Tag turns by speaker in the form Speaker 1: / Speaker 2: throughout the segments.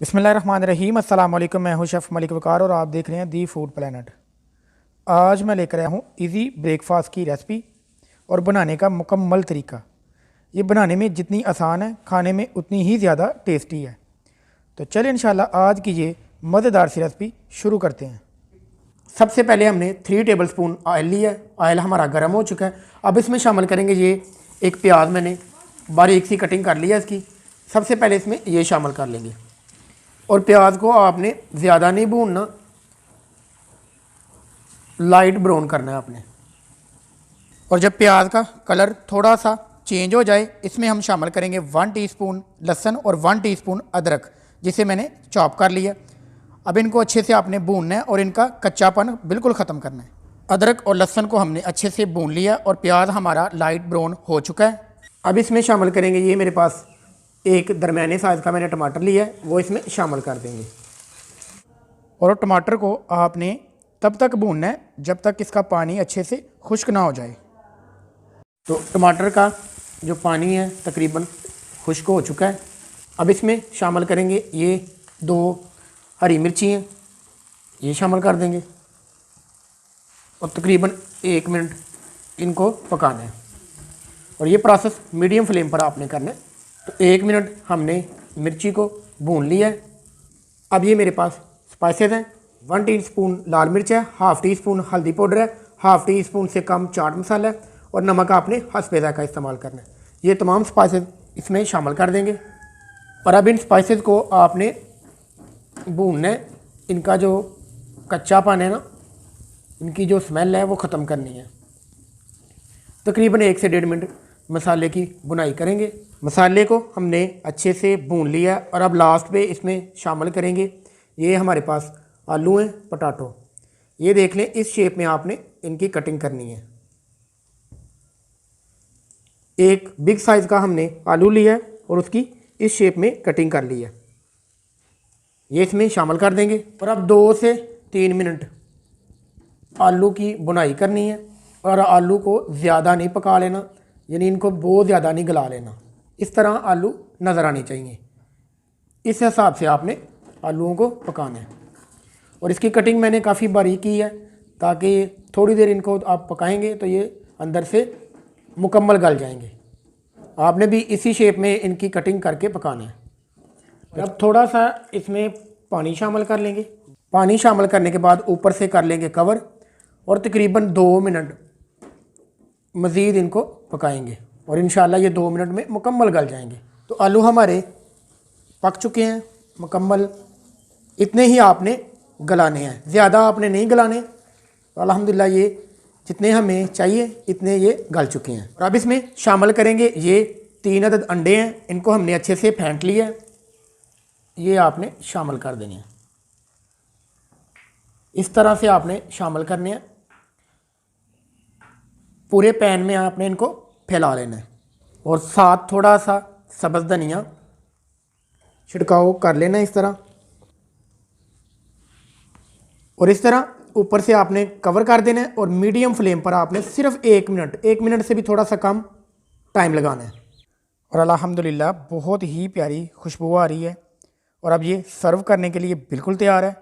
Speaker 1: बिस्मिल्लाहिर्रहमानिर्रहीम। अस्सलाम वालेकुम। मैं हूं शेफ़ मलिक वकार और आप देख रहे हैं दी फूड प्लेनेट। आज मैं लेकर आया हूं इजी ब्रेकफास्ट की रेसिपी और बनाने का मुकम्मल तरीका। ये बनाने में जितनी आसान है, खाने में उतनी ही ज़्यादा टेस्टी है। तो चलिए इंशाल्लाह आज की ये मज़ेदार सी रेसिपी शुरू करते हैं। सबसे पहले हमने 3 टेबलस्पून ऑयल लिया है। ऑयल हमारा गर्म हो चुका है। अब इसमें शामिल करेंगे ये एक प्याज, मैंने बारीक सी कटिंग कर लिया इसकी। सबसे पहले इसमें ये शामिल कर लेंगे और प्याज को आपने ज़्यादा नहीं भूनना, लाइट ब्राउन करना है आपने। और जब प्याज का कलर थोड़ा सा चेंज हो जाए, इसमें हम शामिल करेंगे 1 टीस्पून लहसुन और 1 टीस्पून अदरक, जिसे मैंने चॉप कर लिया। अब इनको अच्छे से आपने भूनना है और इनका कच्चापन बिल्कुल ख़त्म करना है। अदरक और लहसुन को हमने अच्छे से भून लिया और प्याज हमारा लाइट ब्राउन हो चुका है। अब इसमें शामिल करेंगे, ये मेरे पास एक दरमियाने साइज़ का मैंने टमाटर लिया है, वो इसमें शामिल कर देंगे। और टमाटर को आपने तब तक भूनना है जब तक इसका पानी अच्छे से खुश्क ना हो जाए। तो टमाटर का जो पानी है तकरीबन खुश्क हो चुका है। अब इसमें शामिल करेंगे ये 2 हरी मिर्ची हैं, ये शामिल कर देंगे और तकरीबन 1 मिनट इनको पकाना है। और ये प्रोसेस मीडियम फ्लेम पर आपने करना है। तो 1 मिनट हमने मिर्ची को भून लिया है। अब ये मेरे पास स्पाइसेस हैं। 1 टीस्पून लाल मिर्च है, हाफ़ टी स्पून हल्दी पाउडर है, हाफ़ टी स्पून से कम चाट मसाला है और नमक आपने हस्बे ज़ायक़ा इस्तेमाल करना है। ये तमाम स्पाइसेस इसमें शामिल कर देंगे। और अब इन स्पाइसेस को आपने भूनना है। इनका जो कच्चापन है ना, इनकी जो स्मेल है वो ख़त्म करनी है। तकरीबन 1 से 1.5 मिनट मसाले की बुनाई करेंगे। मसाले को हमने अच्छे से भून लिया और अब लास्ट पे इसमें शामिल करेंगे ये हमारे पास आलू हैं, पटाटो। ये देख लें, इस शेप में आपने इनकी कटिंग करनी है। एक बिग साइज़ का हमने आलू लिया है और उसकी इस शेप में कटिंग कर ली है। ये इसमें शामिल कर देंगे और अब 2 से 3 मिनट आलू की बुनाई करनी है। और आलू को ज़्यादा नहीं पका लेना, यानी इनको बहुत ज़्यादा नहीं गला लेना। इस तरह आलू नज़र आने चाहिए। इस हिसाब से आपने आलूओं को पकाना है। और इसकी कटिंग मैंने काफ़ी बारीक की है ताकि थोड़ी देर इनको आप पकाएंगे तो ये अंदर से मुकम्मल गल जाएंगे। आपने भी इसी शेप में इनकी कटिंग करके पकाना है। अब थोड़ा सा इसमें पानी शामिल कर लेंगे। पानी शामिल करने के बाद ऊपर से कर लेंगे कवर और तकरीबन 2 मिनट मज़ीद इनको पकाएंगे और इंशाल्लाह ये 2 मिनट में मुकम्मल गल जाएंगे। तो आलू हमारे पक चुके हैं मुकम्मल। इतने ही आपने गलाने हैं, ज़्यादा आपने नहीं गलाने। तो अल्हम्दुलिल्लाह ये जितने हमें चाहिए इतने ये गल चुके हैं। और अब इसमें शामिल करेंगे ये 3 अदद अंडे हैं, इनको हमने अच्छे से फेंट लिया है। ये आपने शामिल कर देने हैं। इस तरह से आपने शामिल करने हैं। पूरे पैन में आपने इनको फैला लेना है और साथ थोड़ा सा सब्ज़ धनिया छिड़काव कर लेना है इस तरह। और इस तरह ऊपर से आपने कवर कर देना है और मीडियम फ्लेम पर आपने सिर्फ 1 मिनट से भी थोड़ा सा कम टाइम लगाना है। और अल्हम्दुलिल्लाह बहुत ही प्यारी खुशबू आ रही है और अब ये सर्व करने के लिए बिल्कुल तैयार है।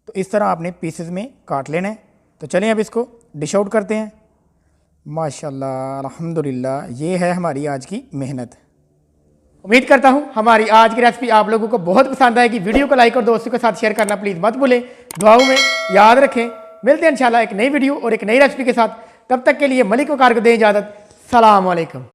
Speaker 1: तो इस तरह आपने पीसेस में काट लेना है। तो चलें अब इसको डिश आउट करते हैं। माशाल्लाह अल्हम्दुलिल्लाह, ये है हमारी आज की मेहनत। उम्मीद करता हूँ हमारी आज की रेसिपी आप लोगों को बहुत पसंद आएगी। वीडियो को लाइक और दोस्तों के साथ शेयर करना प्लीज़ मत भूलें। दुआओं में याद रखें। मिलते हैं इंशाल्लाह एक नई वीडियो और एक नई रेसिपी के साथ। तब तक के लिए मलिक वकार को दें इजाज़त। सलाम अलैकुम।